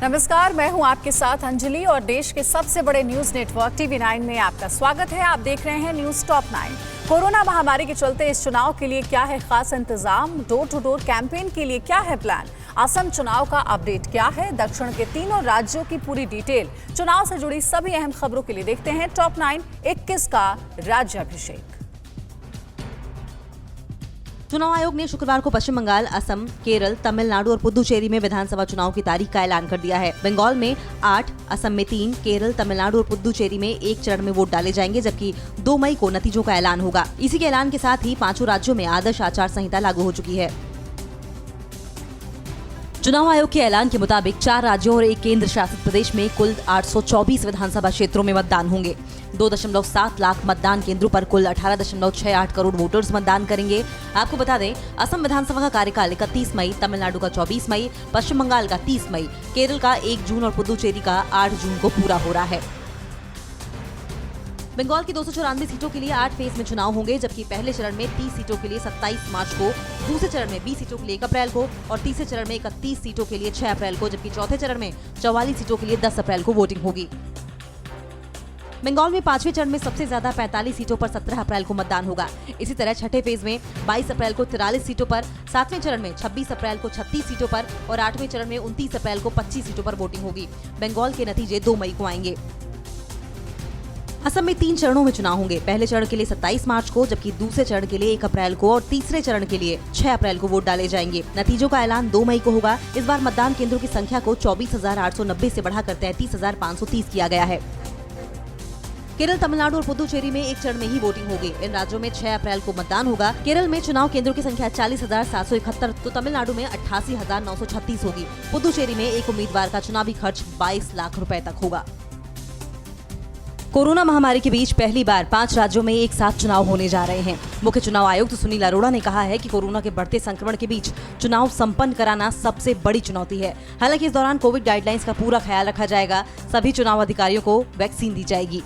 नमस्कार, मैं हूं आपके साथ अंजलि और देश के सबसे बड़े न्यूज नेटवर्क TV9 में आपका स्वागत है। आप देख रहे हैं न्यूज टॉप 9। कोरोना महामारी के चलते इस चुनाव के लिए क्या है खास इंतजाम, डोर टू डोर कैंपेन के लिए क्या है प्लान, असम चुनाव का अपडेट क्या है, दक्षिण के तीनों राज्यों की पूरी डिटेल, चुनाव से जुड़ी सभी अहम खबरों के लिए देखते हैं टॉप 9 21 का राज्याभिषेक। चुनाव आयोग ने शुक्रवार को पश्चिम बंगाल, असम, केरल, तमिलनाडु और पुदुचेरी में विधानसभा चुनाव की तारीख का ऐलान कर दिया है। बंगाल में 8, असम में 3, केरल, तमिलनाडु और पुदुचेरी में 1 चरण में वोट डाले जाएंगे, जबकि 2 मई को नतीजों का ऐलान होगा। इसी के ऐलान के साथ ही 5 राज्यों में आदर्श आचार संहिता लागू हो चुकी है। चुनाव आयोग के ऐलान के मुताबिक 4 राज्यों और 1 केंद्र शासित प्रदेश में कुल 824 विधानसभा क्षेत्रों में मतदान होंगे। 2.7 लाख मतदान केंद्रों पर कुल 18.68 करोड़ वोटर्स मतदान करेंगे। आपको बता दें, असम विधानसभा का कार्यकाल 31 मई, तमिलनाडु का 24 मई, पश्चिम बंगाल का 30 मई, केरल का 1 जून और पुदुचेरी का 8 जून को पूरा हो रहा है। बंगाल की 294 सीटों के लिए 8 फेज में चुनाव होंगे, जबकि पहले चरण में 30 सीटों के लिए 27 मार्च को, दूसरे चरण में 20 सीटों के लिए 1 अप्रैल को और तीसरे चरण में 31 सीटों के लिए 6 अप्रैल को, जबकि चौथे चरण में 44 सीटों के लिए 10 अप्रैल को वोटिंग होगी। बंगाल में 5वें चरण में सबसे ज्यादा 45 सीटों पर 17 अप्रैल को मतदान होगा। इसी तरह छठे फेज में 22 अप्रैल को 43 सीटों पर, 7वें चरण में 26 अप्रैल को 36 सीटों पर और 8वें चरण में 29 अप्रैल को 25 सीटों पर वोटिंग होगी। बंगाल के नतीजे 2 मई को आएंगे। असम में 3 चरणों में चुनाव होंगे। पहले चरण के लिए 27 मार्च को, जबकि दूसरे चरण के लिए 1 अप्रैल को और तीसरे चरण के लिए 6 अप्रैल को वोट डाले जाएंगे। नतीजों का ऐलान 2 मई को होगा। इस बार मतदान केंद्रों की संख्या को 24,890 से बढ़ाकर 33,530 किया गया है। केरल, तमिलनाडु और पुदुचेरी में 1 चरण में ही वोटिंग होगी। इन राज्यों में 6 अप्रैल को मतदान होगा। केरल में चुनाव केंद्रों की संख्या 40,771 तो तमिलनाडु में 88,936 होगी। पुदुचेरी में एक उम्मीदवार का चुनावी खर्च 22 लाख रुपए तक होगा। कोरोना महामारी के बीच पहली बार 5 राज्यों में एक साथ चुनाव होने जा रहे हैं। मुख्य चुनाव आयुक्त सुनील अरोड़ा ने कहा है कि कोरोना के बढ़ते संक्रमण के बीच चुनाव संपन्न कराना सबसे बड़ी चुनौती है। हालांकि इस दौरान कोविड गाइडलाइंस का पूरा ख्याल रखा जाएगा। सभी चुनाव अधिकारियों को वैक्सीन दी जाएगी।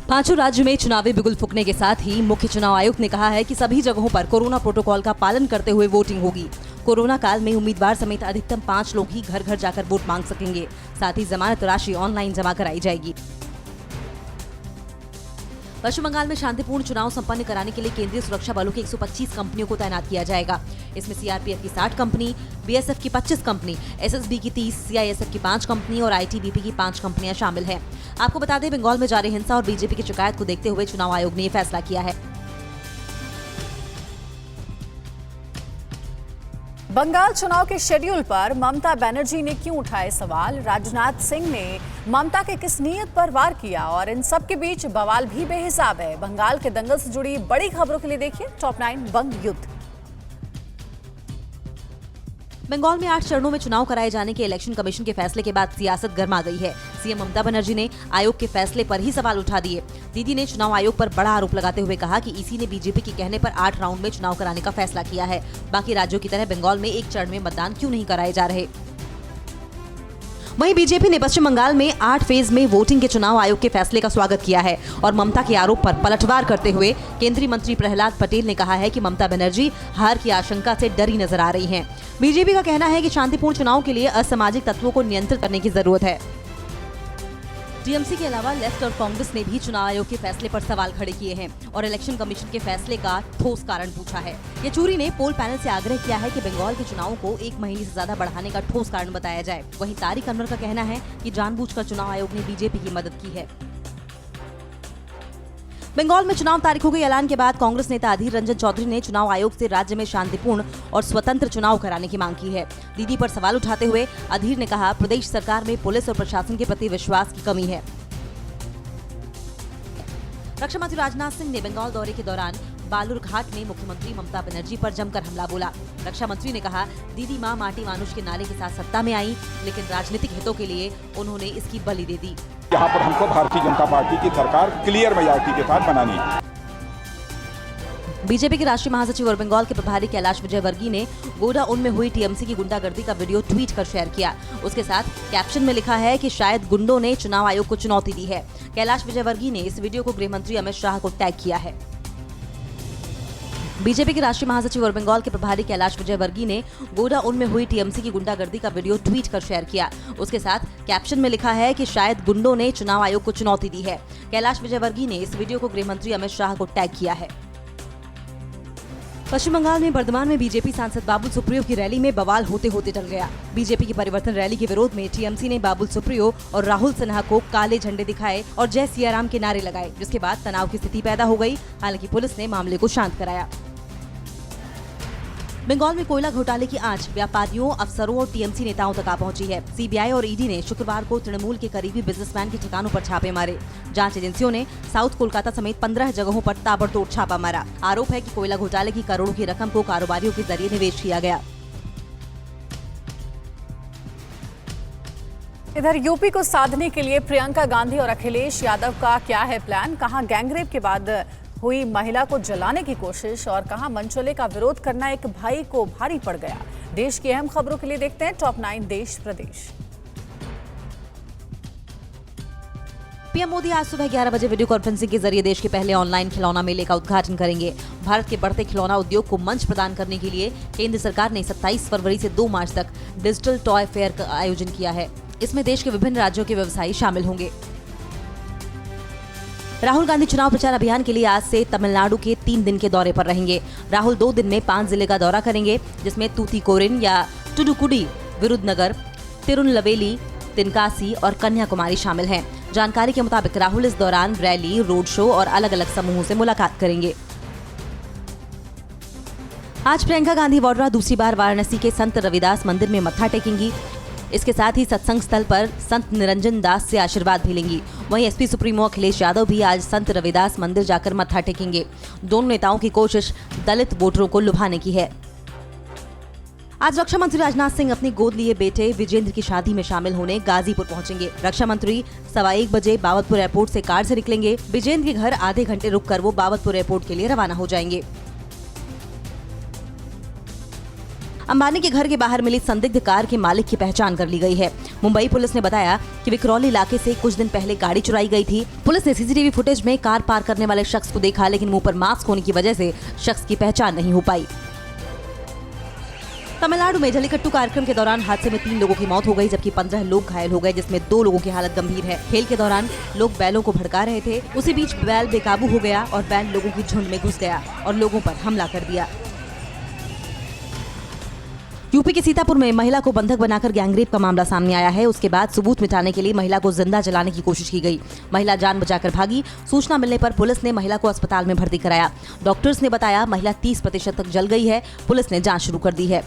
5 राज्यों में चुनावी बिगुल फूंकने के साथ ही मुख्य चुनाव आयुक्त ने कहा है कि सभी जगहों पर कोरोना प्रोटोकॉल का पालन करते हुए वोटिंग होगी। कोरोना काल में उम्मीदवार समेत अधिकतम 5 लोग ही घर घर जाकर वोट मांग सकेंगे। साथ ही जमानत राशि ऑनलाइन जमा कराई जाएगी। पश्चिम बंगाल में शांतिपूर्ण चुनाव संपन्न कराने के लिए केंद्रीय सुरक्षा बलों की 125 कंपनियों को तैनात किया जाएगा। इसमें सीआरपीएफ की 60 कंपनी, बीएसएफ की 25 कंपनी, एसएसबी की 30, सीआईएसएफ की 5 कंपनी और आईटीबीपी की 5 कंपनियां शामिल हैं। आपको बता दें, बंगाल में जारी हिंसा और बीजेपी की शिकायत को देखते हुए चुनाव आयोग ने यह फैसला किया है। बंगाल चुनाव के शेड्यूल पर ममता बनर्जी ने क्यों उठाए सवाल, राजनाथ सिंह ने ममता के किस नीयत पर वार किया और इन सब के बीच बवाल भी बेहिसाब है। बंगाल के दंगल से जुड़ी बड़ी खबरों के लिए देखिए टॉप 9 बंग युद्ध। बंगाल में 8 चरणों में चुनाव कराए जाने के इलेक्शन कमीशन के फैसले के बाद सियासत गर्मा गई है। सीएम ममता बनर्जी ने आयोग के फैसले पर ही सवाल उठा दिए। दीदी ने चुनाव आयोग पर बड़ा आरोप लगाते हुए कहा कि ईसी ने बीजेपी के कहने पर 8 राउंड में चुनाव कराने का फैसला किया है। बाकी राज्यों की तरह बंगाल में 1 चरण में मतदान क्यों नहीं कराए जा रहे। वहीं बीजेपी ने पश्चिम बंगाल में 8 फेज में वोटिंग के चुनाव आयोग के फैसले का स्वागत किया है और ममता के आरोप पर पलटवार करते हुए केंद्रीय मंत्री प्रहलाद पटेल ने कहा है कि ममता बनर्जी हार की आशंका से डरी नजर आ रही हैं। बीजेपी का कहना है कि शांतिपूर्ण चुनाव के लिए असामाजिक तत्वों को नियंत्रित करने की जरूरत है। टीएमसी के अलावा लेफ्ट और कांग्रेस ने भी चुनाव आयोग के फैसले पर सवाल खड़े किए हैं और इलेक्शन कमीशन के फैसले का ठोस कारण पूछा है। येचुरी ने पोल पैनल से आग्रह किया है कि बंगाल के चुनावों को 1 महीने से ज्यादा बढ़ाने का ठोस कारण बताया जाए। वहीं तारिक अनवर का कहना है कि जानबूझकर चुनाव आयोग ने बीजेपी की मदद की है। बंगाल में चुनाव तारीखों के ऐलान के बाद कांग्रेस नेता अधीर रंजन चौधरी ने चुनाव आयोग से राज्य में शांतिपूर्ण और स्वतंत्र चुनाव कराने की मांग की है। दीदी पर सवाल उठाते हुए अधीर ने कहा, प्रदेश सरकार में पुलिस और प्रशासन के प्रति विश्वास की कमी है। रक्षा मंत्री राजनाथ सिंह ने बंगाल दौरे के दौरान बालूरघाट में मुख्यमंत्री ममता बनर्जी पर जमकर हमला बोला। रक्षा मंत्री ने कहा, दीदी मां माटी मानुष के नारे के साथ सत्ता में आई, लेकिन राजनीतिक हितों के लिए उन्होंने इसकी बलि दे दी। यहाँ पर हमको भारतीय जनता पार्टी की सरकार क्लियर मेजॉरिटी के साथ बनानी है। बीजेपी के राष्ट्रीय महासचिव और बंगाल के प्रभारी कैलाश विजयवर्गीय ने गोडाउन में हुई टीएमसी की गुंडागर्दी का वीडियो ट्वीट कर शेयर किया। उसके साथ कैप्शन में लिखा है कि शायद गुंडों ने चुनाव आयोग को चुनौती दी है। कैलाश विजयवर्गीय ने इस वीडियो को गृह मंत्री अमित शाह को टैग किया है। बीजेपी के राष्ट्रीय महासचिव और बंगाल के प्रभारी कैलाश विजयवर्गीय ने गोडाउन में हुई टीएमसी की गुंडागर्दी का वीडियो ट्वीट कर शेयर किया। उसके साथ कैप्शन में लिखा है कि शायद गुंडों ने चुनाव आयोग को चुनौती दी है। कैलाश विजयवर्गीय ने इस वीडियो को गृह मंत्री अमित शाह को टैग किया है। पश्चिम बंगाल में बर्धमान में बीजेपी सांसद बाबुल सुप्रियो की रैली में बवाल होते होते टल गया। बीजेपी की परिवर्तन रैली के विरोध में टीएमसी ने बाबुल सुप्रियो और राहुल सिन्हा को काले झंडे दिखाए और जय सियाराम के नारे लगाए, जिसके बाद तनाव की स्थिति पैदा हो गई। हालांकि पुलिस ने मामले को शांत कराया। बंगाल में कोयला घोटाले की आंच व्यापारियों, अफसरों और टीएमसी नेताओं तक आ पहुंची है। सीबीआई और ईडी ने शुक्रवार को तृणमूल के करीबी बिजनेसमैन के ठिकानों पर छापे मारे। जांच एजेंसियों ने साउथ कोलकाता समेत 15 जगहों पर ताबड़तोड़ छापा मारा। आरोप है कि कोयला घोटाले की करोड़ों की रकम को कारोबारियों के जरिए निवेश किया गया। इधर यूपी को साधने के लिए प्रियंका गांधी और अखिलेश यादव का क्या है प्लान? कहां गैंगरेप के बाद हुई महिला को जलाने की कोशिश और कहां मनचले का विरोध करना एक भाई को भारी पड़ गया? देश की अहम खबरों के लिए देखते हैं टॉप 9 देश प्रदेश। पीएम मोदी आज सुबह 11 बजे वीडियो कॉन्फ्रेंसिंग के जरिए देश के पहले ऑनलाइन खिलौना मेले का उद्घाटन करेंगे। भारत के बढ़ते खिलौना उद्योग को मंच प्रदान करने के लिए केंद्र सरकार ने 27 फरवरी से 2 मार्च तक डिजिटल टॉय फेयर का आयोजन किया है। इसमें देश के विभिन्न राज्यों के व्यवसायी शामिल होंगे। राहुल गांधी चुनाव प्रचार अभियान के लिए आज से तमिलनाडु के 3 दिन के दौरे पर रहेंगे। राहुल 2 दिन में 5 जिले का दौरा करेंगे, जिसमें तूतीकोरिन या टुडुकुडी, विरुधनगर, तिरुनलवेली, तिनकासी और कन्याकुमारी शामिल हैं। जानकारी के मुताबिक राहुल इस दौरान रैली, रोड शो और अलग अलग समूहों से मुलाकात करेंगे। आज प्रियंका गांधी वाड्रा दूसरी बार वाराणसी के संत रविदास मंदिर में मत्था टेकेंगी। इसके साथ ही सत्संग स्थल पर संत निरंजन दास से आशीर्वाद भी लेंगी। वहीं एसपी सुप्रीमो अखिलेश यादव भी आज संत रविदास मंदिर जाकर मत्था टेकेंगे। दोनों नेताओं की कोशिश दलित वोटरों को लुभाने की है। आज रक्षा मंत्री राजनाथ सिंह अपनी गोद लिए बेटे विजेंद्र की शादी में शामिल होने गाजीपुर पहुंचेंगे। रक्षा मंत्री 1:15 बजे बाबतपुर एयरपोर्ट से कार से निकलेंगे। विजेंद्र के घर आधे घंटे रुककर वो बाबतपुर एयरपोर्ट के लिए रवाना हो जाएंगे। अंबानी के घर के बाहर मिली संदिग्ध कार के मालिक की पहचान कर ली गई है। मुंबई पुलिस ने बताया कि विक्रोली इलाके से कुछ दिन पहले गाड़ी चुराई गई थी। पुलिस ने सीसीटीवी फुटेज में कार पार करने वाले शख्स को देखा, लेकिन मुंह पर मास्क होने की वजह से शख्स की पहचान नहीं हो पाई। तमिलनाडु में जल्लीकट्टू कार्यक्रम के दौरान हादसे में 3 लोगों की मौत हो गई, जबकि 15 लोग घायल हो गए, जिसमें 2 लोगों की हालत गंभीर है। खेल के दौरान लोग बैलों को भड़का रहे थे। उसी बीच बैल बेकाबू हो गया और बैल लोगों की झुंड में घुस गया और लोगों पर हमला कर दिया। यूपी के सीतापुर में महिला को बंधक बनाकर गैंगरेप का मामला सामने आया है। उसके बाद सबूत मिटाने के लिए महिला को जिंदा जलाने की कोशिश की गई। महिला जान बचाकर भागी। सूचना मिलने पर पुलिस ने महिला को अस्पताल में भर्ती कराया। डॉक्टर्स ने बताया महिला 30% तक जल गई है। पुलिस ने जांच शुरू कर दी है।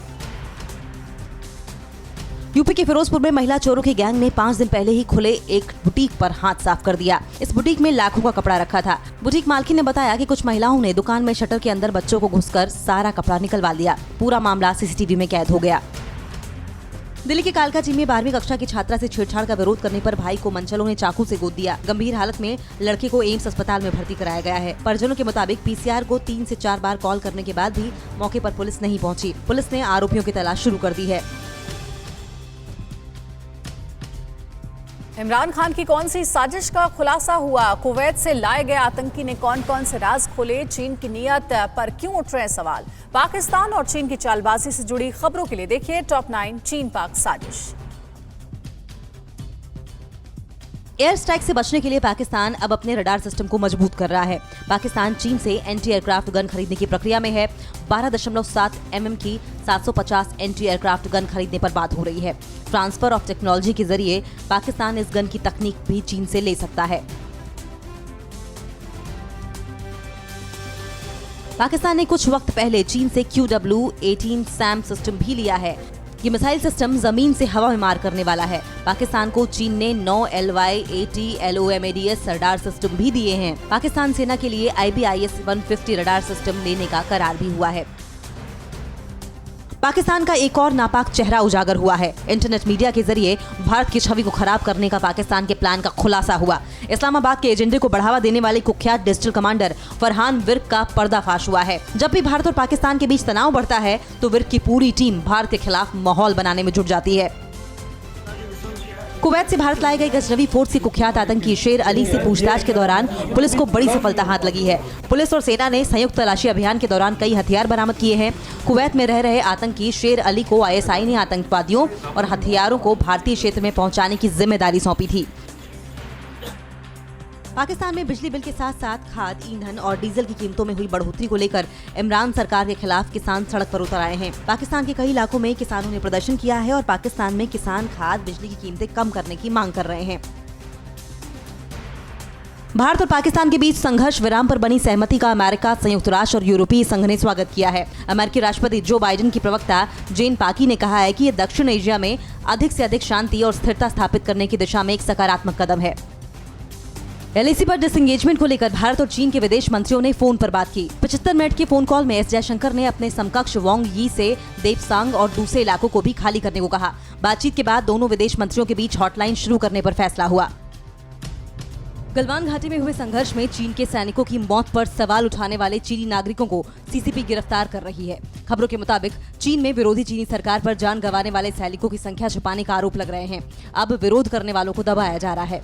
यूपी के फिरोजपुर में महिला चोरों की गैंग ने 5 दिन पहले ही खुले एक बुटीक पर हाथ साफ कर दिया। इस बुटीक में लाखों का कपड़ा रखा था। बुटीक मालकिन ने बताया कि कुछ महिलाओं ने दुकान में शटर के अंदर बच्चों को घुसकर सारा कपड़ा निकलवा लिया। पूरा मामला सीसीटीवी में कैद हो गया। दिल्ली के कालकाजी में 12वीं कक्षा की छात्रा से छेड़छाड़ का विरोध करने पर भाई को मनचलों ने चाकू से गोद दिया। गंभीर हालत में लड़के को एम्स अस्पताल में भर्ती कराया गया है। परिजनों के मुताबिक पीसीआर को 3 से 4 बार कॉल करने के बाद भी मौके पर पुलिस नहीं पहुंची। पुलिस ने आरोपियों की तलाश शुरू कर दी है। इमरान खान की कौन सी साजिश का खुलासा हुआ? कुवैत से लाए गए आतंकी ने कौन कौन से राज खोले? चीन की नीयत पर क्यों उठ रहे सवाल? पाकिस्तान और चीन की चालबाजी से जुड़ी खबरों के लिए देखिए टॉप 9 चीन पाक साजिश। एयर स्ट्राइक से बचने के लिए पाकिस्तान अब अपने रडार सिस्टम को मजबूत कर रहा है। पाकिस्तान चीन से एंटी एयरक्राफ्ट गन खरीदने की प्रक्रिया में है। 12.7 mm की 750 एंटी एयरक्राफ्ट गन खरीदने पर बात हो रही है। ट्रांसफर ऑफ टेक्नोलॉजी के जरिए पाकिस्तान इस गन की तकनीक भी चीन से ले सकता है। पाकिस्तान ने कुछ वक्त पहले चीन से QW-18 सैम सिस्टम भी लिया है। ये मिसाइल सिस्टम जमीन से हवा में मार करने वाला है। पाकिस्तान को चीन ने 9 LY-80 LOMADS रडार सिस्टम भी दिए हैं। पाकिस्तान सेना के लिए IBIS 150 रडार सिस्टम लेने का करार भी हुआ है। पाकिस्तान का एक और नापाक चेहरा उजागर हुआ है। इंटरनेट मीडिया के जरिए भारत की छवि को खराब करने का पाकिस्तान के प्लान का खुलासा हुआ। इस्लामाबाद के एजेंडे को बढ़ावा देने वाले कुख्यात डिजिटल कमांडर फरहान विर्क का पर्दाफाश हुआ है। जब भी भारत और पाकिस्तान के बीच तनाव बढ़ता है तो विर्क की पूरी टीम भारत के खिलाफ माहौल बनाने में जुट जाती है। कुवैत से भारत लाए गए गजनवी फोर्स के कुख्यात आतंकी शेर अली से पूछताछ के दौरान पुलिस को बड़ी सफलता हाथ लगी है। पुलिस और सेना ने संयुक्त तलाशी अभियान के दौरान कई हथियार बरामद किए हैं। कुवैत में रह रहे आतंकी शेर अली को आईएसआई ने आतंकवादियों और हथियारों को भारतीय क्षेत्र में पहुंचाने की जिम्मेदारी सौंपी थी। पाकिस्तान में बिजली बिल के साथ साथ खाद, ईंधन और डीजल की कीमतों में हुई बढ़ोतरी को लेकर इमरान सरकार के खिलाफ किसान सड़क पर उतर आए हैं। पाकिस्तान के कई इलाकों में किसानों ने प्रदर्शन किया है और पाकिस्तान में किसान खाद, बिजली की कीमतें कम करने की मांग कर रहे हैं। भारत और पाकिस्तान के बीच संघर्ष विराम पर बनी सहमति का अमेरिका, संयुक्त राष्ट्र और यूरोपीय संघ ने स्वागत किया है। अमेरिकी राष्ट्रपति जो बाइडेन की प्रवक्ता जेन पाकी ने कहा है कि ये दक्षिण एशिया में अधिक से अधिक शांति और स्थिरता स्थापित करने की दिशा में एक सकारात्मक कदम है। एलएसी पर डिसएंगेजमेंट को लेकर भारत और चीन के विदेश मंत्रियों ने फोन पर बात की। 75 मिनट के फोन कॉल में एस जयशंकर ने अपने समकक्ष वांग यी से देपसांग और दूसरे इलाकों को भी खाली करने को कहा। बातचीत के बाद दोनों विदेश मंत्रियों के बीच हॉटलाइन शुरू करने पर फैसला हुआ। गलवान घाटी में हुए संघर्ष में चीन के सैनिकों की मौत पर सवाल उठाने वाले चीनी नागरिकों को सीसीपी गिरफ्तार कर रही है। खबरों के मुताबिक चीन में विरोधी चीनी सरकार पर जान गंवाने वाले सैनिकों की संख्या छुपाने का आरोप लग रहे हैं। अब विरोध करने वालों को दबाया जा रहा है।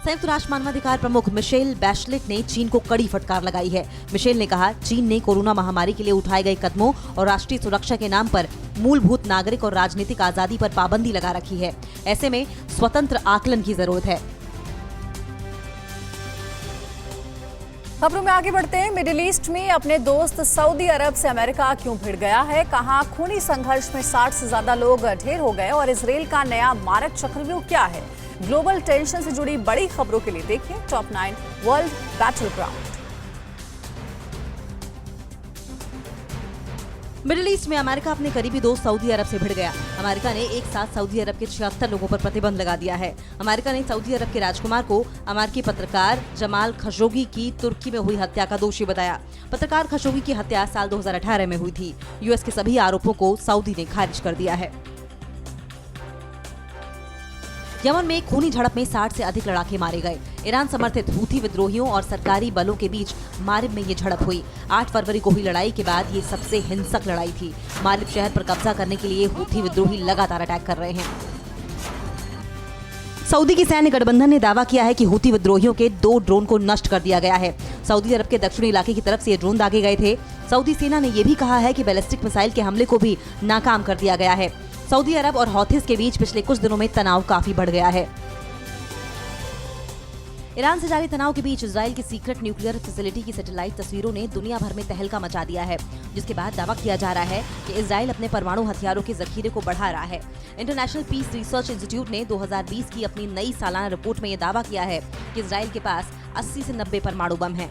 संयुक्त राष्ट्र मानवाधिकार प्रमुख मिशेल बैशलेट ने चीन को कड़ी फटकार लगाई है। मिशेल ने कहा, चीन ने कोरोना महामारी के लिए उठाए गए कदमों और राष्ट्रीय सुरक्षा के नाम पर मूलभूत नागरिक और राजनीतिक आजादी पर पाबंदी लगा रखी है। ऐसे में स्वतंत्र आकलन की जरूरत है। खबरों में आगे बढ़ते हैं। मिडिल ईस्ट में अपने दोस्त सऊदी अरब से अमेरिका क्यों भिड़ गया है, कहां खूनी संघर्ष में 60 से ज्यादा लोग ढेर हो गए और इसराइल का नया मारक चक्रव्यूह क्या है। ग्लोबल टेंशन से जुड़ी बड़ी खबरों के लिए देखिए top 9 world battle ground. Middle east में अमेरिका अपने करीबी दोस्त सऊदी अरब से भिड़ गया। अमेरिका ने एक साथ सऊदी अरब के 76 लोगों पर प्रतिबंध लगा दिया है। अमेरिका ने सऊदी अरब के राजकुमार को अमेरिकी पत्रकार जमाल खशोगी की तुर्की में हुई हत्या का दोषी बताया। पत्रकार खशोगी की हत्या साल 2018 में हुई थी। यूएस के सभी आरोपों को सऊदी ने खारिज कर दिया है। यमन में खूनी झड़प में 60 से अधिक लड़ाके मारे गए। ईरान समर्थित हूथी विद्रोहियों और सरकारी बलों के बीच मारिब में ये झड़प हुई। 8 फरवरी को हुई लड़ाई के बाद ये सबसे हिंसक लड़ाई थी। मारिब शहर पर कब्जा करने के लिए हूथी विद्रोही लगातार अटैक कर रहे हैं। सऊदी की सैन्य गठबंधन ने दावा किया है कि हूथी विद्रोहियों के 2 ड्रोन को नष्ट कर दिया गया है। सऊदी अरब के दक्षिणी इलाके की तरफ से ये ड्रोन दागे गए थे। सऊदी सेना ने यह भी कहा है कि बैलिस्टिक मिसाइल के हमले को भी नाकाम कर दिया गया है। सऊदी अरब और हौथीज के बीच पिछले कुछ दिनों में तनाव काफी बढ़ गया है। ईरान से जारी तनाव के बीच इजराइल की सीक्रेट न्यूक्लियर फैसिलिटी की सैटेलाइट तस्वीरों ने दुनिया भर में तहलका मचा दिया है, जिसके बाद दावा किया जा रहा है कि इजराइल अपने परमाणु हथियारों के जखीरे को बढ़ा रहा है। इंटरनेशनल पीस रिसर्च इंस्टीट्यूट ने 2020 की अपनी नई सालाना रिपोर्ट में यह दावा किया है कि इजराइल के पास 80 से 90 परमाणु बम हैं।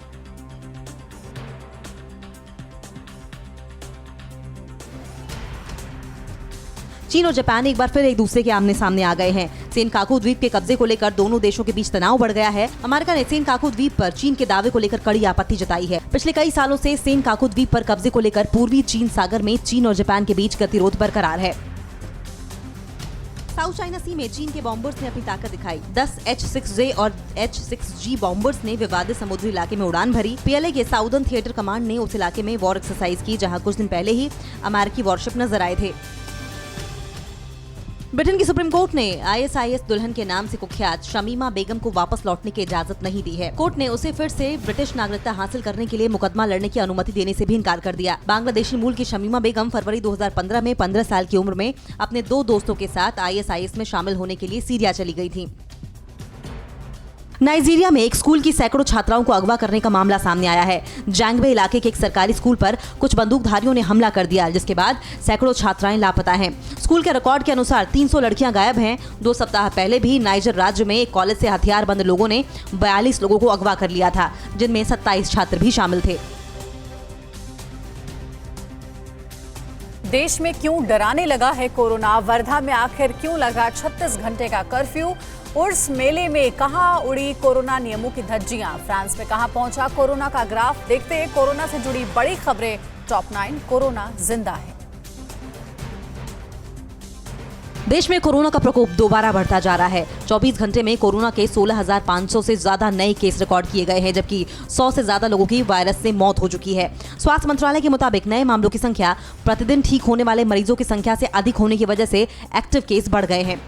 चीन और जापान एक बार फिर एक दूसरे के आमने सामने आ गए हैं। सेनकाकू द्वीप के कब्जे को लेकर दोनों देशों के बीच तनाव बढ़ गया है। अमेरिका ने सेनकाकू द्वीप पर चीन के दावे को लेकर कड़ी आपत्ति जताई है। पिछले कई सालों से सेनकाकू द्वीप पर कब्जे को लेकर पूर्वी चीन सागर में चीन और जापान के बीच गतिरोध बरकरार है। साउथ चाइना सी में चीन के बॉम्बर्स ने अपनी ताकत दिखाई। 10 H-6J और H-6G बॉम्बर्स ने विवादित समुद्री इलाके में उड़ान भरी। PLA के साउदर्न थिएटर कमांड ने उस इलाके में वॉर एक्सरसाइज की, जहां कुछ दिन पहले ही अमेरिकी वॉरशिप नजर आए थे। ब्रिटेन की सुप्रीम कोर्ट ने ISIS दुल्हन के नाम से कुख्यात शमीमा बेगम को वापस लौटने की इजाजत नहीं दी है। कोर्ट ने उसे फिर से ब्रिटिश नागरिकता हासिल करने के लिए मुकदमा लड़ने की अनुमति देने से भी इनकार कर दिया। बांग्लादेशी मूल की शमीमा बेगम फरवरी 2015 में 15 साल की उम्र में अपने 2 दोस्तों के साथ ISIS में शामिल होने के लिए सीरिया चली गई थी। नाइजीरिया में एक स्कूल की सैकड़ों छात्राओं को अगवा करने का मामला सामने आया है। जैंगबे इलाके के एक सरकारी स्कूल पर कुछ बंदूकधारियों ने हमला कर दिया, जिसके बाद सैकड़ों छात्राएं लापता हैं। स्कूल के रिकॉर्ड के अनुसार 300 लड़कियां गायब हैं। 2 सप्ताह पहले भी नाइजर राज्य में एक कॉलेज से हथियारबंद लोगों ने 42 लोगों को अगवा कर लिया था, जिनमें 27 छात्र भी शामिल थे। देश में क्यों डराने लगा है कोरोना? वर्धा में आखिर क्यों लगा 36 घंटे का कर्फ्यू? उर्स मेले में कहां उड़ी कोरोना नियमों की धज्जियां? फ्रांस में कहां पहुंचा कोरोना का ग्राफ? देखते हैं कोरोना से जुड़ी बड़ी खबरें। टॉप 9 कोरोना जिंदा है। देश में कोरोना का प्रकोप दोबारा बढ़ता जा रहा है। 24 घंटे में कोरोना के 16,500 से ज्यादा नए केस रिकॉर्ड किए गए हैं, जबकि 100 से ज्यादा लोगों की वायरस से मौत हो चुकी है। स्वास्थ्य मंत्रालय के मुताबिक नए मामलों की संख्या प्रतिदिन ठीक होने वाले मरीजों की संख्या से अधिक होने की वजह से एक्टिव केस बढ़ गए हैं।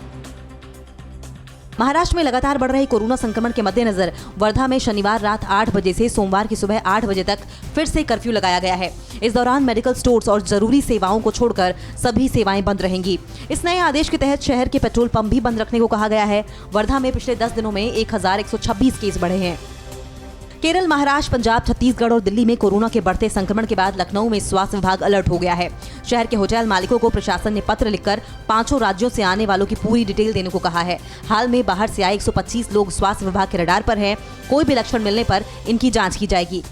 महाराष्ट्र में लगातार बढ़ रहे कोरोना संक्रमण के मद्देनजर वर्धा में शनिवार रात 8 बजे से सोमवार की सुबह 8 बजे तक फिर से कर्फ्यू लगाया गया है। इस दौरान मेडिकल स्टोर्स और जरूरी सेवाओं को छोड़कर सभी सेवाएं बंद रहेंगी। इस नए आदेश के तहत शहर के पेट्रोल पंप भी बंद रखने को कहा गया है। वर्धा में पिछले 10 दिनों में 1126 केस बढ़े हैं। केरल, महाराष्ट्र, पंजाब, छत्तीसगढ़ और दिल्ली में कोरोना के बढ़ते संक्रमण के बाद लखनऊ में स्वास्थ्य विभाग अलर्ट हो गया है। शहर के होटल मालिकों को प्रशासन ने पत्र लिखकर 5 राज्यों से आने वालों की पूरी डिटेल देने को कहा है। हाल में बाहर से आए 125 लोग स्वास्थ्य विभाग के रडार पर हैं। कोई भी लक्षण मिलने पर इनकी जांच की जाएगी।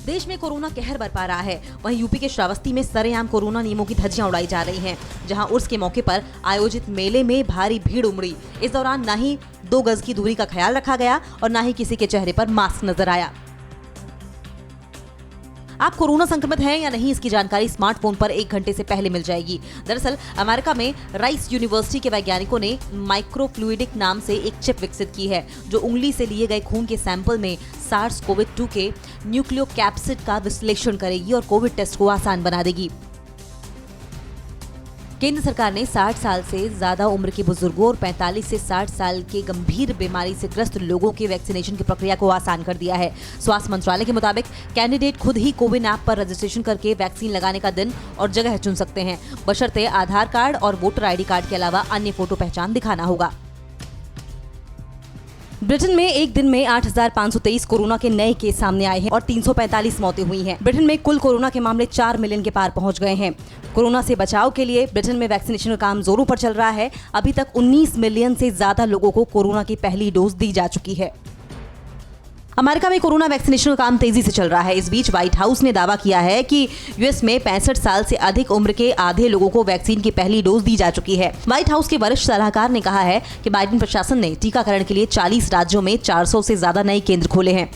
देश में कोरोना कहर बरपा रहा है। वहीं यूपी के श्रावस्ती में सरेआम कोरोना नियमों की धज्जियां उड़ाई जा रही हैं, जहां उर्स के मौके पर आयोजित मेले में भारी भीड़ उमड़ी। इस दौरान न ही 2 गज की दूरी का ख्याल रखा गया और न ही किसी के चेहरे पर मास्क नजर आया। आप कोरोना संक्रमित हैं या नहीं, इसकी जानकारी स्मार्टफोन पर 1 घंटे से पहले मिल जाएगी। दरअसल अमेरिका में राइस यूनिवर्सिटी के वैज्ञानिकों ने माइक्रोफ्लूइडिक नाम से एक चिप विकसित की है, जो उंगली से लिए गए खून के सैंपल में SARS-CoV-2 के न्यूक्लियोकैप्सिड का विश्लेषण करेगी और कोविड टेस्ट को आसान बना देगी। केंद्र सरकार ने 60 साल से ज्यादा उम्र के बुजुर्गों और 45 से 60 साल के गंभीर बीमारी से ग्रस्त लोगों के वैक्सीनेशन की प्रक्रिया को आसान कर दिया है। स्वास्थ्य मंत्रालय के मुताबिक कैंडिडेट खुद ही कोविन ऐप पर रजिस्ट्रेशन करके वैक्सीन लगाने का दिन और जगह चुन सकते हैं, बशर्ते आधार कार्ड और वोटर ID कार्ड के अलावा अन्य फोटो पहचान दिखाना होगा। ब्रिटेन में एक दिन में 8,523 कोरोना के नए केस सामने आए हैं और 345 मौतें हुई हैं। ब्रिटेन में कुल कोरोना के मामले 4 मिलियन के पार पहुंच गए हैं। कोरोना से बचाव के लिए ब्रिटेन में वैक्सीनेशन का काम जोरों पर चल रहा है। अभी तक 19 मिलियन से ज्यादा लोगों को कोरोना की पहली डोज दी जा चुकी है। अमेरिका में कोरोना वैक्सीनेशन का काम तेजी से चल रहा है। इस बीच व्हाइट हाउस ने दावा किया है कि यूएस में 65 साल से अधिक उम्र के आधे लोगों को वैक्सीन की पहली डोज दी जा चुकी है। व्हाइट हाउस के वरिष्ठ सलाहकार ने कहा है कि बाइडेन प्रशासन ने टीकाकरण के लिए 40 राज्यों में 400 से ज्यादा नए केंद्र खोले हैं।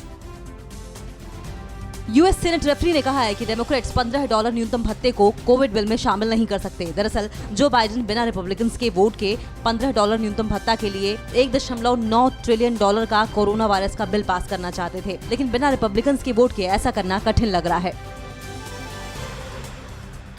यूएस सीनेट रेफरी ने कहा है कि डेमोक्रेट्स $15 न्यूनतम भत्ते को कोविड बिल में शामिल नहीं कर सकते। दरअसल जो बाइडेन बिना रिपब्लिकन्स के वोट के $15 न्यूनतम भत्ता के लिए $1.9 ट्रिलियन का कोरोना वायरस का बिल पास करना चाहते थे, लेकिन बिना रिपब्लिकन्स के वोट के ऐसा करना कठिन लग रहा है।